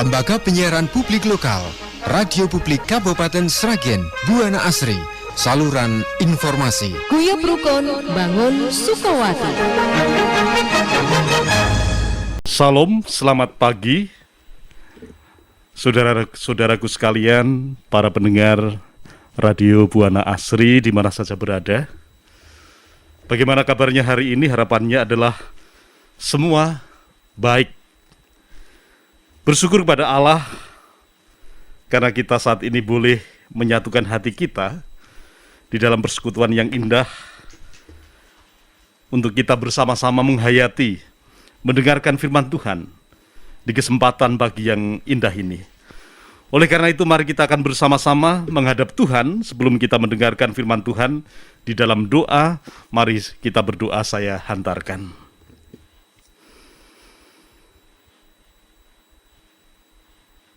Lembaga Penyiaran Publik Lokal, Radio Publik Kabupaten Sragen, Buana Asri, saluran informasi. Guyub Rukun Bangun Sukowati. Salam, selamat pagi, saudara-saudaraku sekalian, para pendengar Radio Buana Asri di mana saja berada. Bagaimana kabarnya hari ini? Harapannya adalah semua baik. Bersyukur kepada Allah karena kita saat ini boleh menyatukan hati kita di dalam persekutuan yang indah untuk kita bersama-sama menghayati, mendengarkan firman Tuhan di kesempatan pagi yang indah ini. Oleh karena itu mari kita akan bersama-sama menghadap Tuhan. Sebelum kita mendengarkan firman Tuhan di dalam doa, mari kita berdoa. Saya hantarkan.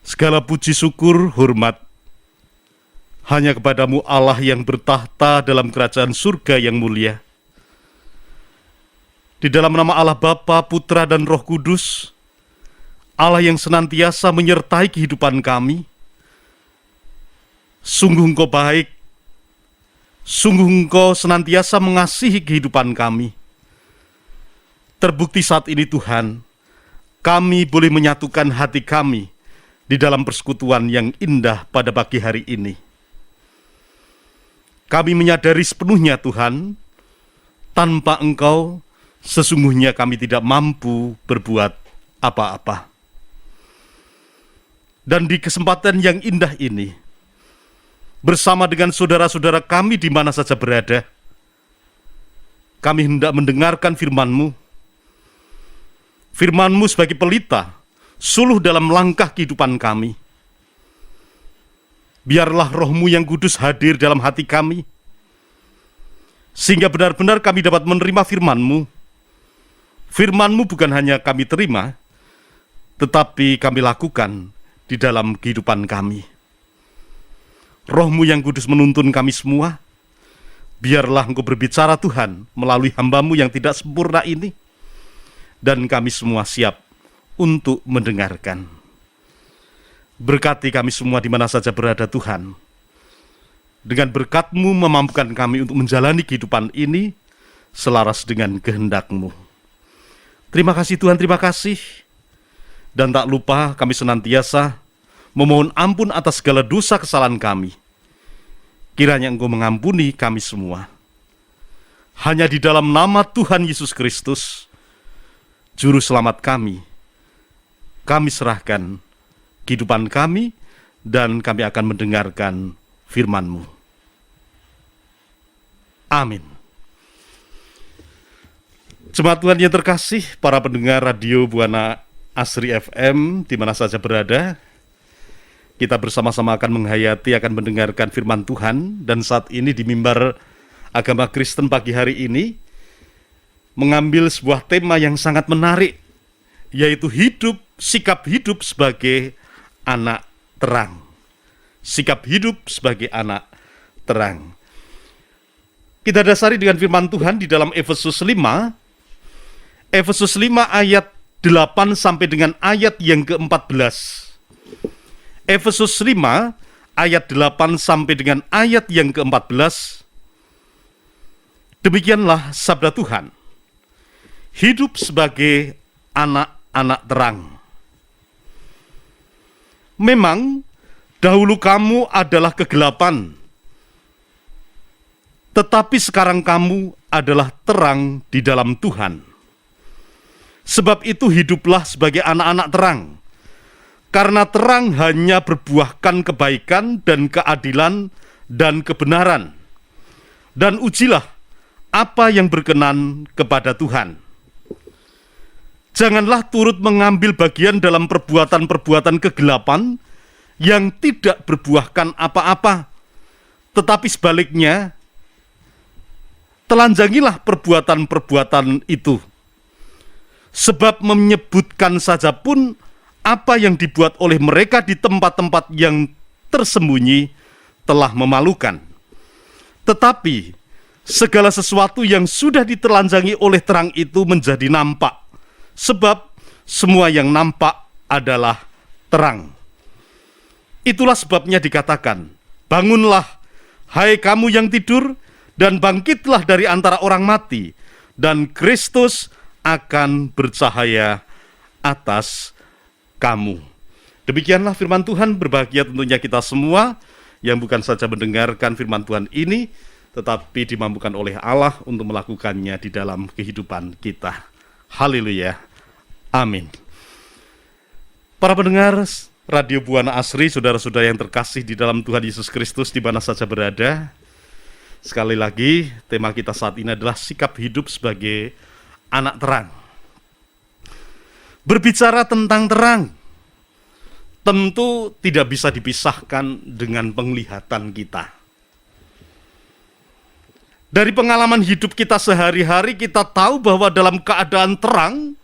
Segala puji syukur, hormat hanya kepadamu Allah yang bertahta dalam kerajaan surga yang mulia. Di dalam nama Allah Bapa, Putra dan Roh Kudus, Allah yang senantiasa menyertai kehidupan kami. Sungguh Engkau baik, sungguh Engkau senantiasa mengasihi kehidupan kami. Terbukti saat ini Tuhan, kami boleh menyatukan hati kami di dalam persekutuan yang indah pada pagi hari ini. Kami menyadari sepenuhnya Tuhan, tanpa Engkau sesungguhnya kami tidak mampu berbuat apa-apa. Dan di kesempatan yang indah ini, bersama dengan saudara-saudara kami di mana saja berada, kami hendak mendengarkan firman-Mu. Firman-Mu sebagai pelita, suluh dalam langkah kehidupan kami. Biarlah Roh-Mu yang kudus hadir dalam hati kami, sehingga benar-benar kami dapat menerima firman-Mu. Firman-Mu bukan hanya kami terima, tetapi kami lakukan di dalam kehidupan kami. Roh-Mu yang kudus menuntun kami semua. Biarlah Engkau berbicara Tuhan melalui hamba-Mu yang tidak sempurna ini, dan kami semua siap untuk mendengarkan. Berkati kami semua di mana saja berada Tuhan. Dengan berkat-Mu memampukan kami untuk menjalani kehidupan ini selaras dengan kehendak-Mu. Terima kasih Tuhan, terima kasih. Dan tak lupa kami senantiasa memohon ampun atas segala dosa kesalahan kami. Kiranya Engkau mengampuni kami semua. Hanya di dalam nama Tuhan Yesus Kristus, Juru Selamat kami serahkan kehidupan kami, dan kami akan mendengarkan firman-Mu. Amin. Jemaat Tuhan yang terkasih, para pendengar Radio Buana Asri FM di mana saja berada, kita bersama-sama akan menghayati, akan mendengarkan firman Tuhan. Dan saat ini di mimbar agama Kristen pagi hari ini mengambil sebuah tema yang sangat menarik, yaitu sikap hidup sebagai anak terang. Sikap hidup sebagai anak terang. Kita dasari dengan firman Tuhan di dalam Efesus 5 ayat 8 sampai dengan ayat yang ke-14. Efesus 5 ayat 8 sampai dengan ayat yang ke-14. Demikianlah sabda Tuhan. Hidup sebagai anak-anak terang. Memang dahulu kamu adalah kegelapan, tetapi sekarang kamu adalah terang di dalam Tuhan. Sebab itu hiduplah sebagai anak-anak terang, karena terang hanya berbuahkan kebaikan dan keadilan dan kebenaran. Dan ujilah apa yang berkenan kepada Tuhan. Janganlah turut mengambil bagian dalam perbuatan-perbuatan kegelapan yang tidak berbuahkan apa-apa, tetapi sebaliknya, telanjangilah perbuatan-perbuatan itu. Sebab menyebutkan saja pun apa yang dibuat oleh mereka di tempat-tempat yang tersembunyi telah memalukan. Tetapi segala sesuatu yang sudah ditelanjangi oleh terang itu menjadi nampak. Sebab semua yang nampak adalah terang. Itulah sebabnya dikatakan, bangunlah, hai kamu yang tidur, dan bangkitlah dari antara orang mati, dan Kristus akan bercahaya atas kamu. Demikianlah firman Tuhan. Berbahagia tentunya kita semua yang bukan saja mendengarkan firman Tuhan ini, tetapi dimampukan oleh Allah untuk melakukannya di dalam kehidupan kita. Haleluya. Amin. Para pendengar Radio Buana Asri, saudara-saudara yang terkasih di dalam Tuhan Yesus Kristus di mana saja berada, sekali lagi tema kita saat ini adalah sikap hidup sebagai anak terang. Berbicara tentang terang, tentu tidak bisa dipisahkan dengan penglihatan kita. Dari pengalaman hidup kita sehari-hari, kita tahu bahwa dalam keadaan terang,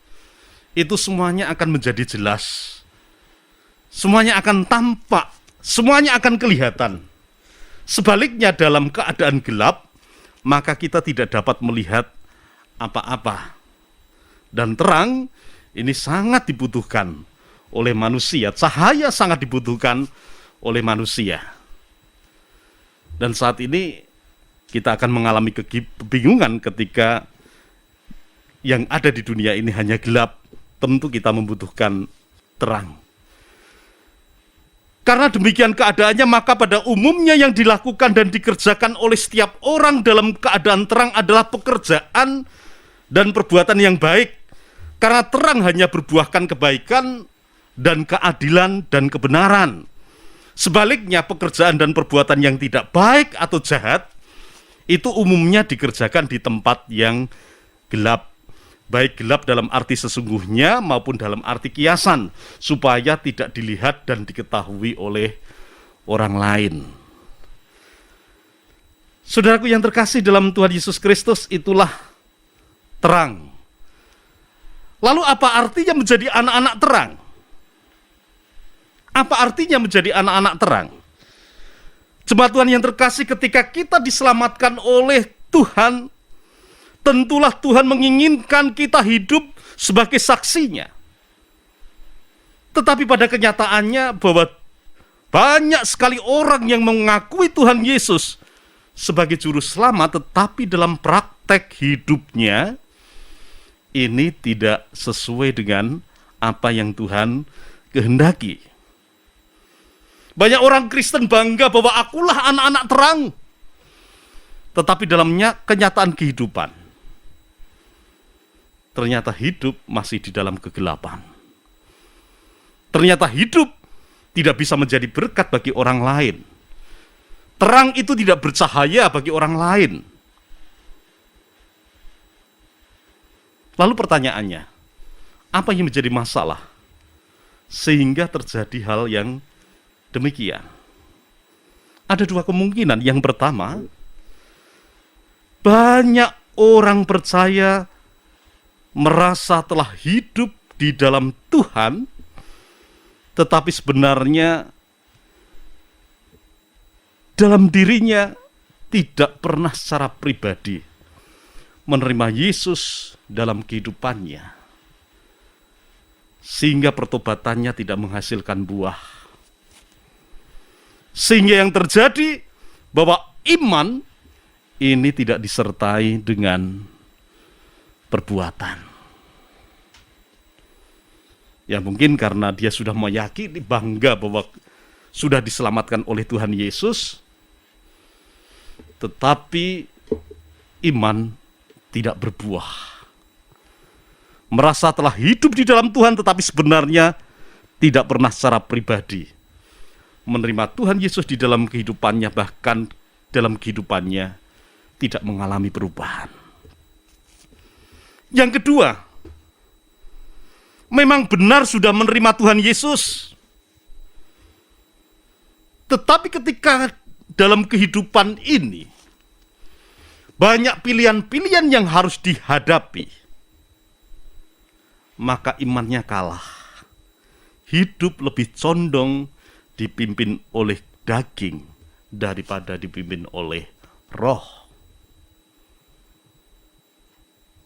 itu semuanya akan menjadi jelas. Semuanya akan tampak, semuanya akan kelihatan. Sebaliknya dalam keadaan gelap, maka kita tidak dapat melihat apa-apa. Dan terang ini sangat dibutuhkan oleh manusia. Cahaya sangat dibutuhkan oleh manusia. Dan saat ini kita akan mengalami kebingungan ketika yang ada di dunia ini hanya gelap. Tentu kita membutuhkan terang. Karena demikian keadaannya, maka pada umumnya yang dilakukan dan dikerjakan oleh setiap orang dalam keadaan terang adalah pekerjaan dan perbuatan yang baik. Karena terang hanya berbuahkan kebaikan dan keadilan dan kebenaran. Sebaliknya pekerjaan dan perbuatan yang tidak baik atau jahat itu umumnya dikerjakan di tempat yang gelap. Baik gelap dalam arti sesungguhnya maupun dalam arti kiasan, supaya tidak dilihat dan diketahui oleh orang lain. Saudaraku yang terkasih dalam Tuhan Yesus Kristus, itulah terang. Lalu apa artinya menjadi anak-anak terang? Apa artinya menjadi anak-anak terang? Jemaat Tuhan yang terkasih, ketika kita diselamatkan oleh Tuhan, tentulah Tuhan menginginkan kita hidup sebagai saksinya. Tetapi pada kenyataannya bahwa banyak sekali orang yang mengakui Tuhan Yesus sebagai juru selamat, tetapi dalam praktek hidupnya ini tidak sesuai dengan apa yang Tuhan kehendaki. Banyak orang Kristen bangga bahwa akulah anak-anak terang, tetapi dalamnya kenyataan kehidupan, ternyata hidup masih di dalam kegelapan. Ternyata hidup tidak bisa menjadi berkat bagi orang lain. Terang itu tidak bercahaya bagi orang lain. Lalu pertanyaannya, apa yang menjadi masalah sehingga terjadi hal yang demikian? Ada dua kemungkinan. Yang pertama, banyak orang percaya merasa telah hidup di dalam Tuhan, tetapi sebenarnya dalam dirinya tidak pernah secara pribadi menerima Yesus dalam kehidupannya, sehingga pertobatannya tidak menghasilkan buah. Sehingga yang terjadi bahwa iman ini tidak disertai dengan perbuatan. Ya mungkin karena dia sudah meyakini, bangga bahwa sudah diselamatkan oleh Tuhan Yesus, tetapi iman tidak berbuah. Merasa telah hidup di dalam Tuhan, tetapi sebenarnya tidak pernah secara pribadi menerima Tuhan Yesus di dalam kehidupannya, bahkan dalam kehidupannya tidak mengalami perubahan. Yang kedua, memang benar sudah menerima Tuhan Yesus, tetapi ketika dalam kehidupan ini banyak pilihan-pilihan yang harus dihadapi, maka imannya kalah. Hidup lebih condong dipimpin oleh daging daripada dipimpin oleh roh.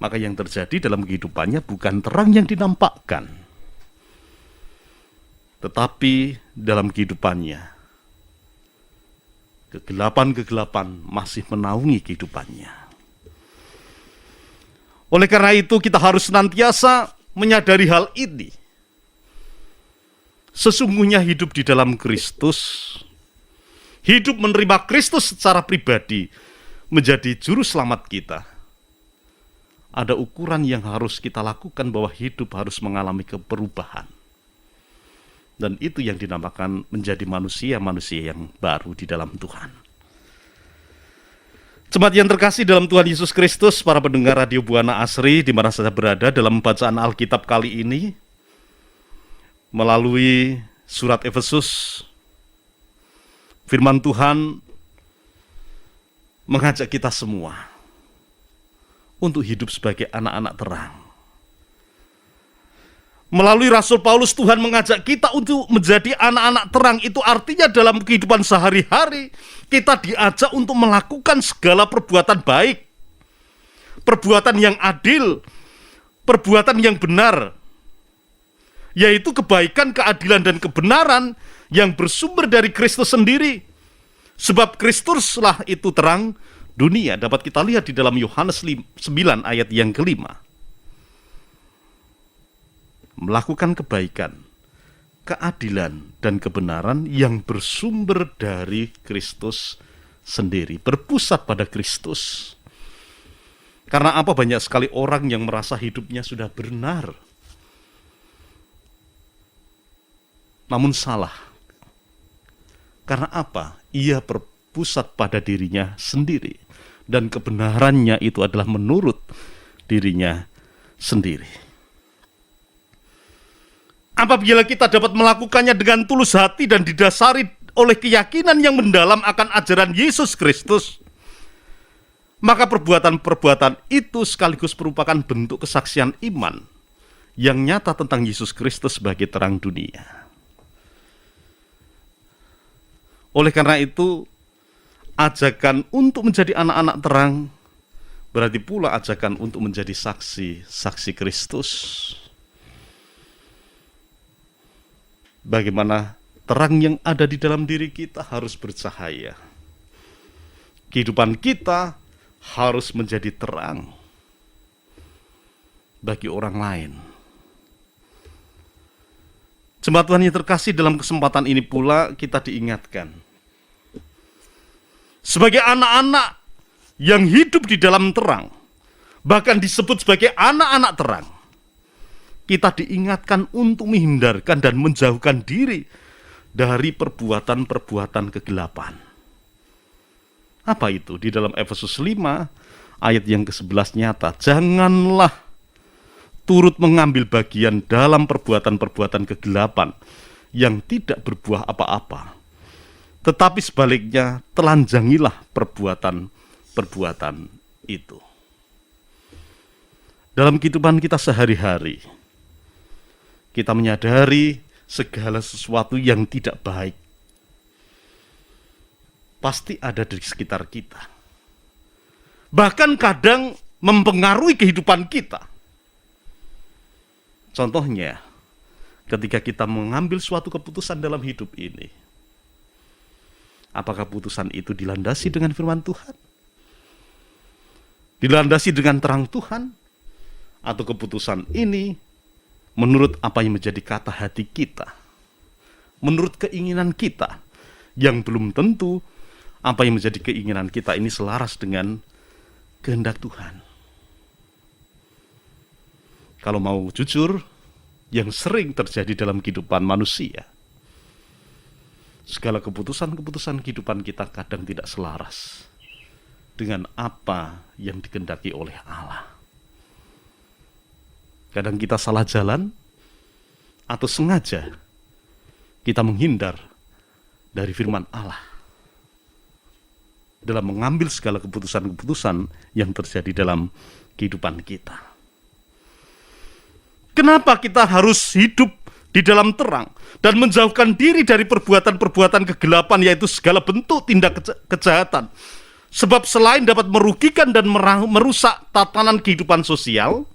Maka yang terjadi dalam kehidupannya bukan terang yang dinampakkan, Tetapi dalam kehidupannya, kegelapan-kegelapan masih menaungi kehidupannya. Oleh karena itu kita harus senantiasa menyadari hal ini. Sesungguhnya hidup di dalam Kristus, hidup menerima Kristus secara pribadi menjadi juru selamat kita. Ada ukuran yang harus kita lakukan bahwa hidup harus mengalami perubahan. Dan itu yang dinamakan menjadi manusia-manusia yang baru di dalam Tuhan. Jemaat yang terkasih dalam Tuhan Yesus Kristus, para pendengar Radio Buana Asri di mana saja berada, dalam bacaan Alkitab kali ini melalui surat Efesus, firman Tuhan mengajak kita semua untuk hidup sebagai anak-anak terang. Melalui Rasul Paulus, Tuhan mengajak kita untuk menjadi anak-anak terang. Itu artinya dalam kehidupan sehari-hari kita diajak untuk melakukan segala perbuatan baik, perbuatan yang adil, perbuatan yang benar, yaitu kebaikan, keadilan, dan kebenaran yang bersumber dari Kristus sendiri. Sebab Kristuslah itu terang dunia. Dapat kita lihat di dalam Yohanes 9 ayat yang kelima. Melakukan kebaikan, keadilan, dan kebenaran yang bersumber dari Kristus sendiri. Berpusat pada Kristus. Karena apa? Banyak sekali orang yang merasa hidupnya sudah benar, namun salah. Karena apa? Ia berpusat pada dirinya sendiri. Dan kebenarannya itu adalah menurut dirinya sendiri. Apabila kita dapat melakukannya dengan tulus hati dan didasari oleh keyakinan yang mendalam akan ajaran Yesus Kristus, maka perbuatan-perbuatan itu sekaligus merupakan bentuk kesaksian iman yang nyata tentang Yesus Kristus sebagai terang dunia. Oleh karena itu, ajakan untuk menjadi anak-anak terang berarti pula ajakan untuk menjadi saksi Kristus. Bagaimana terang yang ada di dalam diri kita harus bercahaya. Kehidupan kita harus menjadi terang bagi orang lain. Jemaat Tuhan yang terkasih, dalam kesempatan ini pula kita diingatkan sebagai anak-anak yang hidup di dalam terang, bahkan disebut sebagai anak-anak terang, kita diingatkan untuk menghindarkan dan menjauhkan diri dari perbuatan-perbuatan kegelapan. Apa itu? Di dalam Efesus 5 ayat yang ke-11 nyata, janganlah turut mengambil bagian dalam perbuatan-perbuatan kegelapan yang tidak berbuah apa-apa, tetapi sebaliknya telanjangilah perbuatan-perbuatan itu. Dalam kehidupan kita sehari-hari, kita menyadari segala sesuatu yang tidak baik pasti ada di sekitar kita. Bahkan kadang mempengaruhi kehidupan kita. Contohnya, ketika kita mengambil suatu keputusan dalam hidup ini, apakah keputusan itu dilandasi dengan firman Tuhan? Dilandasi dengan terang Tuhan? Atau keputusan ini menurut apa yang menjadi kata hati kita? Menurut keinginan kita, yang belum tentu apa yang menjadi keinginan kita ini selaras dengan kehendak Tuhan. Kalau mau jujur, yang sering terjadi dalam kehidupan manusia, segala keputusan-keputusan kehidupan kita kadang tidak selaras dengan apa yang dikehendaki oleh Allah. Kadang kita salah jalan, atau sengaja kita menghindar dari firman Allah dalam mengambil segala keputusan-keputusan yang terjadi dalam kehidupan kita. Kenapa kita harus hidup di dalam terang dan menjauhkan diri dari perbuatan-perbuatan kegelapan, yaitu segala bentuk tindak kejahatan? Sebab selain dapat merugikan dan merusak tatanan kehidupan sosial,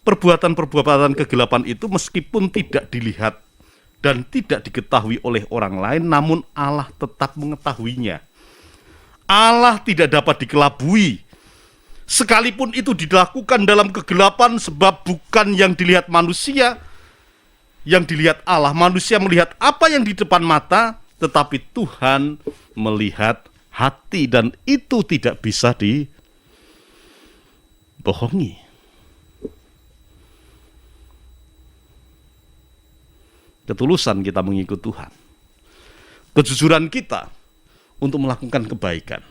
perbuatan-perbuatan kegelapan itu meskipun tidak dilihat dan tidak diketahui oleh orang lain, namun Allah tetap mengetahuinya. Allah tidak dapat dikelabui, sekalipun itu dilakukan dalam kegelapan, sebab bukan yang dilihat manusia, yang dilihat Allah. Manusia melihat apa yang di depan mata, tetapi Tuhan melihat hati, dan itu tidak bisa dibohongi. Ketulusan kita mengikut Tuhan, kejujuran kita untuk melakukan kebaikan,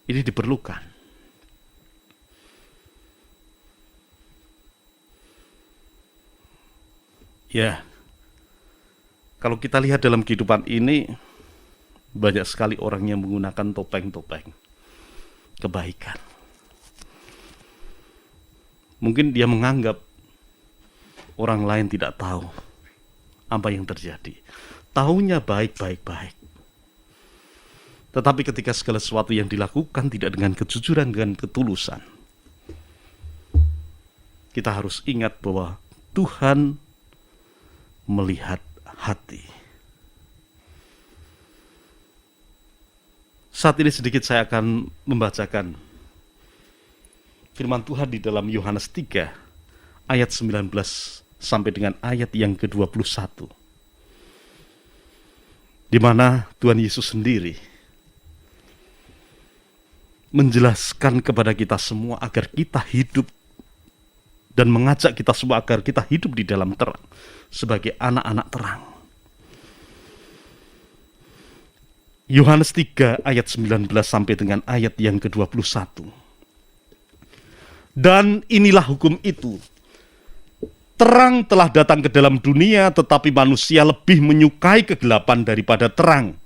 ini diperlukan. Ya, kalau kita lihat dalam kehidupan ini, banyak sekali orang yang menggunakan topeng-topeng kebaikan. Mungkin dia menganggap orang lain tidak tahu apa yang terjadi. Taunya baik-baik. Tetapi ketika segala sesuatu yang dilakukan tidak dengan kejujuran, dengan ketulusan, kita harus ingat bahwa Tuhan melihat hati. Saat ini sedikit saya akan membacakan firman Tuhan di dalam Yohanes 3 ayat 19 sampai dengan ayat yang ke-21, di mana Tuhan Yesus sendiri menjelaskan kepada kita semua agar kita hidup dan mengajak kita semua agar kita hidup di dalam terang sebagai anak-anak terang. Yohanes 3 ayat 19 sampai dengan ayat yang ke-21. Dan inilah hukum itu, terang telah datang ke dalam dunia, tetapi manusia lebih menyukai kegelapan daripada terang,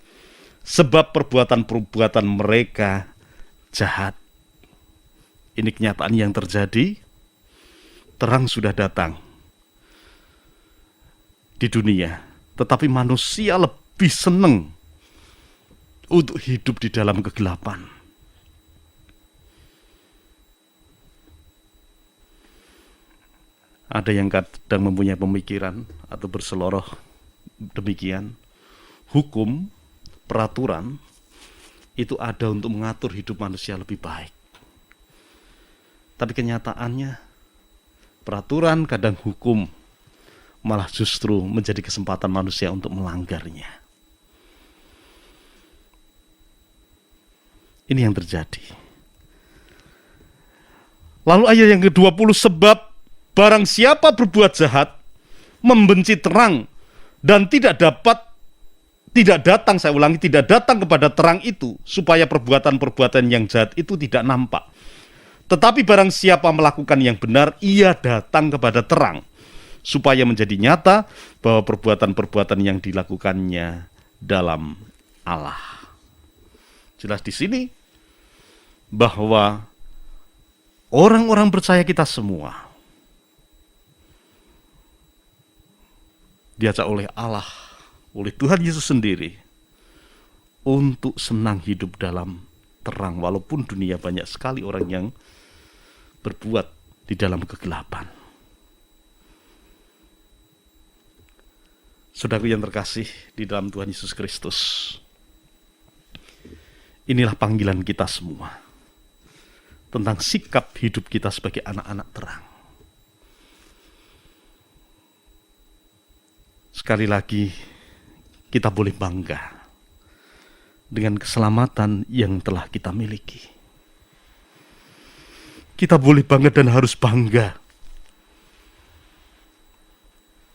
sebab perbuatan-perbuatan mereka jahat. Ini kenyataan yang terjadi. Terang sudah datang di dunia, tetapi manusia lebih senang untuk hidup di dalam kegelapan. Ada yang kadang mempunyai pemikiran atau berseloroh demikian, hukum, peraturan itu ada untuk mengatur hidup manusia lebih baik. Tapi kenyataannya, peraturan kadang hukum malah justru menjadi kesempatan manusia untuk melanggarnya. Ini yang terjadi. Lalu ayat yang ke-20, sebab barang siapa berbuat jahat, membenci terang, dan tidak datang kepada terang itu, supaya perbuatan-perbuatan yang jahat itu tidak nampak. Tetapi barang siapa melakukan yang benar, ia datang kepada terang, supaya menjadi nyata bahwa perbuatan-perbuatan yang dilakukannya dalam Allah. Jelas di sini bahwa orang-orang percaya kita semua diajak oleh Allah, oleh Tuhan Yesus sendiri, untuk senang hidup dalam terang, walaupun dunia banyak sekali orang yang berbuat di dalam kegelapan. Saudaraku yang terkasih di dalam Tuhan Yesus Kristus, inilah panggilan kita semua tentang sikap hidup kita sebagai anak-anak terang. Sekali lagi, kita boleh bangga dengan keselamatan yang telah kita miliki. Kita boleh bangga dan harus bangga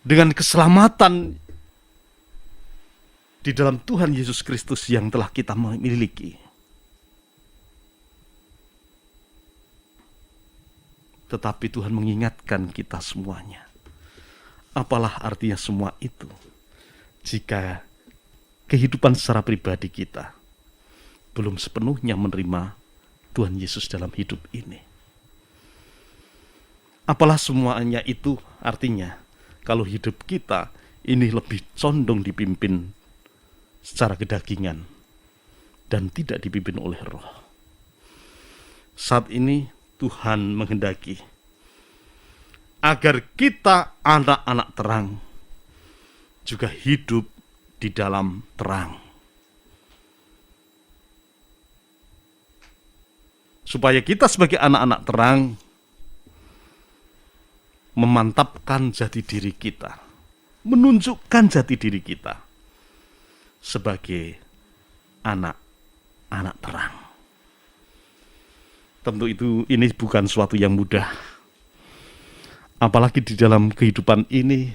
dengan keselamatan di dalam Tuhan Yesus Kristus yang telah kita miliki. Tetapi Tuhan mengingatkan kita semuanya. Apalah artinya semua itu jika kehidupan secara pribadi kita belum sepenuhnya menerima Tuhan Yesus dalam hidup ini. Apalah semuanya itu artinya kalau hidup kita ini lebih condong dipimpin secara kedagingan dan tidak dipimpin oleh Roh. Saat ini Tuhan menghendaki agar kita anak-anak terang juga hidup di dalam terang. Supaya kita sebagai anak-anak terang memantapkan jati diri kita, menunjukkan jati diri kita sebagai anak-anak terang. Tentu ini bukan suatu yang mudah. Apalagi di dalam kehidupan ini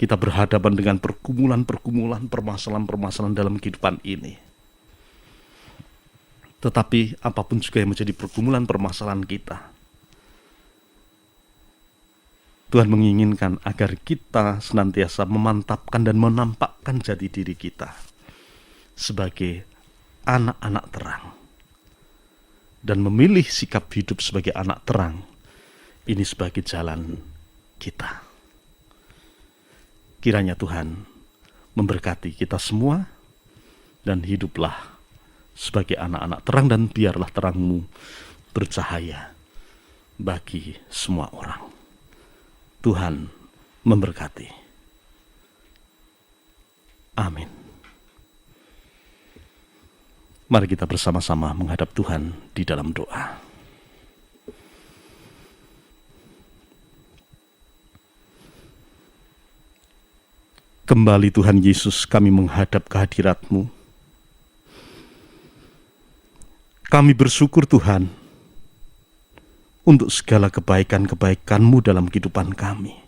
kita berhadapan dengan pergumulan-pergumulan, permasalahan-permasalahan dalam kehidupan ini. Tetapi apapun juga yang menjadi pergumulan permasalahan kita, Tuhan menginginkan agar kita senantiasa memantapkan dan menampakkan jati diri kita sebagai anak-anak terang. Dan memilih sikap hidup sebagai anak terang, ini sebagai jalan kita. Kiranya Tuhan memberkati kita semua, dan hiduplah sebagai anak-anak terang, dan biarlah terang-Mu bercahaya bagi semua orang. Tuhan memberkati. Amin. Mari kita bersama-sama menghadap Tuhan di dalam doa. Kembali Tuhan Yesus, kami menghadap kehadirat-Mu. Kami bersyukur Tuhan untuk segala kebaikan-kebaikan-Mu dalam kehidupan kami.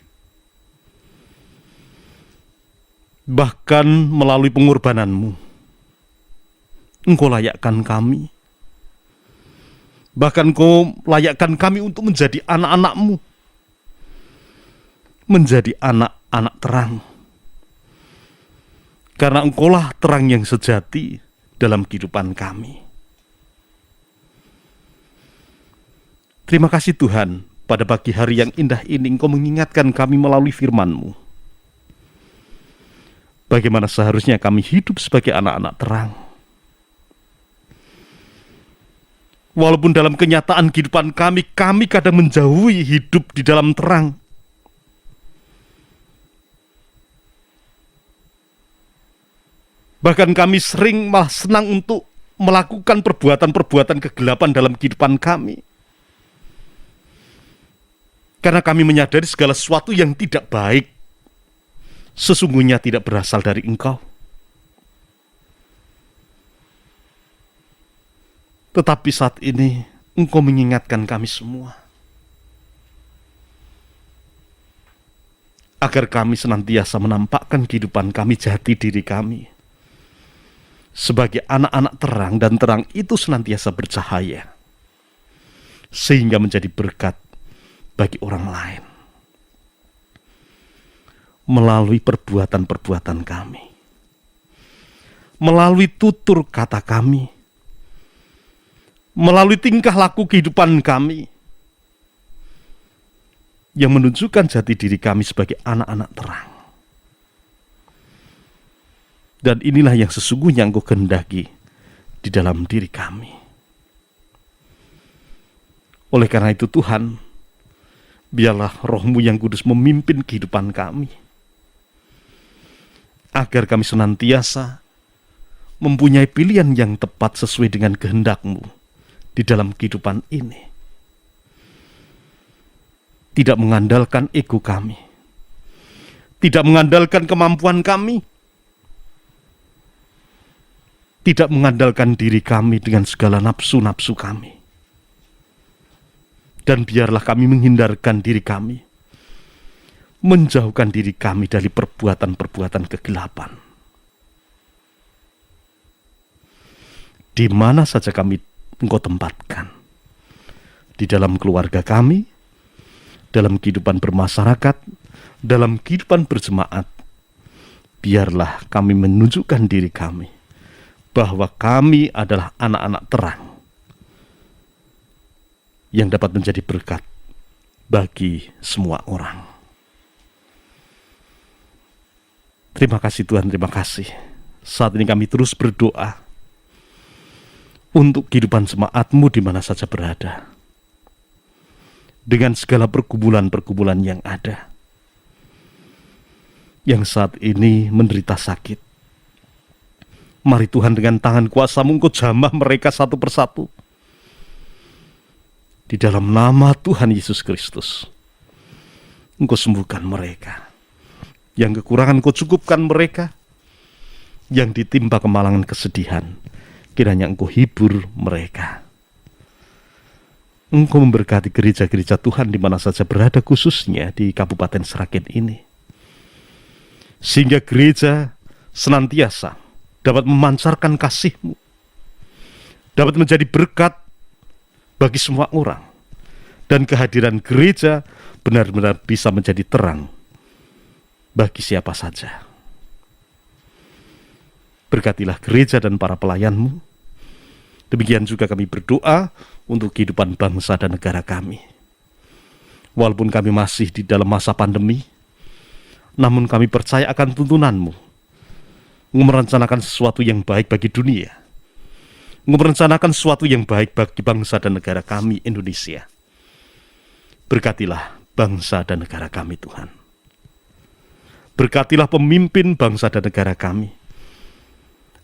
Bahkan melalui pengorbanan-Mu, Engkau layakkan kami. Bahkan Engkau layakkan kami untuk menjadi anak-anak-Mu, menjadi anak-anak terang. Karena Engkaulah terang yang sejati dalam kehidupan kami. Terima kasih Tuhan, pada pagi hari yang indah ini Engkau mengingatkan kami melalui firman-Mu. Bagaimana seharusnya kami hidup sebagai anak-anak terang. Walaupun dalam kenyataan kehidupan kami kadang menjauhi hidup di dalam terang. Bahkan kami sering malah senang untuk melakukan perbuatan-perbuatan kegelapan dalam kehidupan kami. Karena kami menyadari segala sesuatu yang tidak baik sesungguhnya tidak berasal dari Engkau. Tetapi saat ini Engkau mengingatkan kami semua agar kami senantiasa menampakkan kehidupan kami, jati diri kami sebagai anak-anak terang, dan terang itu senantiasa bercahaya sehingga menjadi berkat bagi orang lain melalui perbuatan-perbuatan kami, melalui tutur kata kami, melalui tingkah laku kehidupan kami yang menunjukkan jati diri kami sebagai anak-anak terang. Dan inilah yang sesungguhnya Engkau kehendaki di dalam diri kami. Oleh karena itu Tuhan, biarlah Roh-Mu yang kudus memimpin kehidupan kami, agar kami senantiasa mempunyai pilihan yang tepat sesuai dengan kehendak-Mu di dalam kehidupan ini. Tidak mengandalkan ego kami, tidak mengandalkan kemampuan kami, tidak mengandalkan diri kami dengan segala nafsu-nafsu kami. Dan biarlah kami menghindarkan diri kami, menjauhkan diri kami dari perbuatan-perbuatan kegelapan. Di mana saja kami Engkau tempatkan, di dalam keluarga kami, dalam kehidupan bermasyarakat, dalam kehidupan berjemaat, biarlah kami menunjukkan diri kami bahwa kami adalah anak-anak terang yang dapat menjadi berkat bagi semua orang. Terima kasih Tuhan, terima kasih. Saat ini kami terus berdoa untuk kehidupan jemaat-Mu di mana saja berada, dengan segala pergumulan-pergumulan yang ada. yang saat ini menderita sakit. Mari Tuhan, dengan tangan kuasa-Mu Engkau jamah mereka satu persatu. Di dalam nama Tuhan Yesus Kristus, Engkau sembuhkan mereka. Yang kekurangan Engkau cukupkan mereka. Yang ditimpa kemalangan kesedihan, kiranya Engkau hibur mereka. Engkau memberkati gereja-gereja Tuhan di mana saja berada, khususnya di Kabupaten Sragen ini. Sehingga gereja senantiasa dapat memancarkan kasih-Mu, dapat menjadi berkat bagi semua orang, dan kehadiran gereja benar-benar bisa menjadi terang bagi siapa saja. Berkatilah gereja dan para pelayan-Mu. Demikian juga kami berdoa untuk kehidupan bangsa dan negara kami. Walaupun kami masih di dalam masa pandemi, namun kami percaya akan tuntunan-Mu, merencanakan sesuatu yang baik bagi dunia, merencanakan sesuatu yang baik bagi bangsa dan negara kami, Indonesia. Berkatilah bangsa dan negara kami, Tuhan. Berkatilah pemimpin bangsa dan negara kami,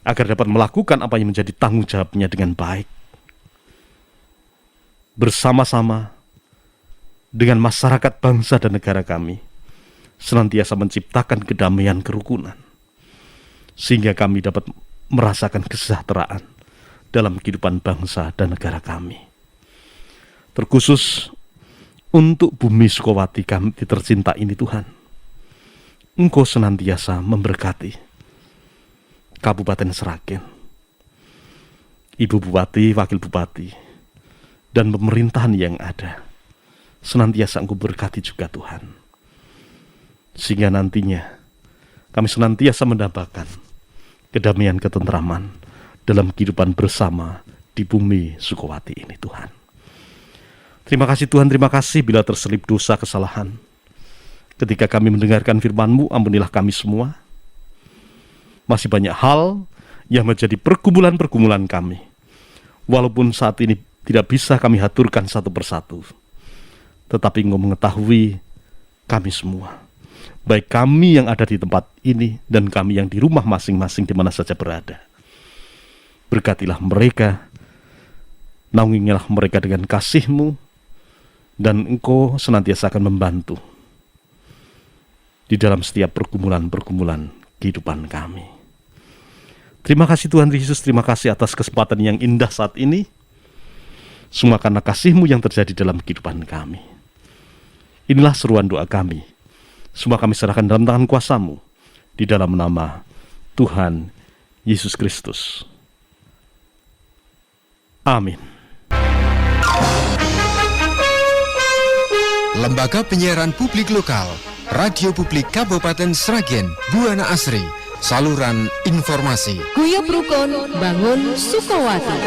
agar dapat melakukan apa yang menjadi tanggung jawabnya dengan baik. Bersama-sama dengan masyarakat bangsa dan negara kami, senantiasa menciptakan kedamaian kerukunan, sehingga kami dapat merasakan kesejahteraan dalam kehidupan bangsa dan negara kami. Terkhusus untuk bumi Sukowati kami tercinta ini, Tuhan, Engkau senantiasa memberkati Kabupaten Sragen, Ibu Bupati, Wakil Bupati, dan pemerintahan yang ada. Senantiasa Engkau berkati juga, Tuhan, sehingga nantinya kami senantiasa mendapatkan kedamaian, ketentraman dalam kehidupan bersama di bumi Sukowati ini, Tuhan. Terima kasih Tuhan, terima kasih bila terselip dosa kesalahan. Ketika kami mendengarkan firman-Mu, ampunilah kami semua. Masih banyak hal yang menjadi pergumulan-pergumulan kami, walaupun saat ini tidak bisa kami haturkan satu persatu, tetapi Engkau mengetahui kami semua, baik kami yang ada di tempat ini dan kami yang di rumah masing-masing di mana saja berada. Berkatilah mereka, naungilah mereka dengan kasih-Mu, dan Engkau senantiasa akan membantu di dalam setiap pergumulan-pergumulan kehidupan kami. Terima kasih Tuhan Yesus, terima kasih atas kesempatan yang indah saat ini. Semua karena kasih-Mu yang terjadi dalam kehidupan kami. Inilah seruan doa kami. Semua kami serahkan dalam tangan kuasa-Mu, di dalam nama Tuhan Yesus Kristus. Amin. Lembaga Penyiaran Publik Lokal, Radio Publik Kabupaten Sragen, Buana Asri, saluran informasi. Guyub Rukun Bangun Sukowati.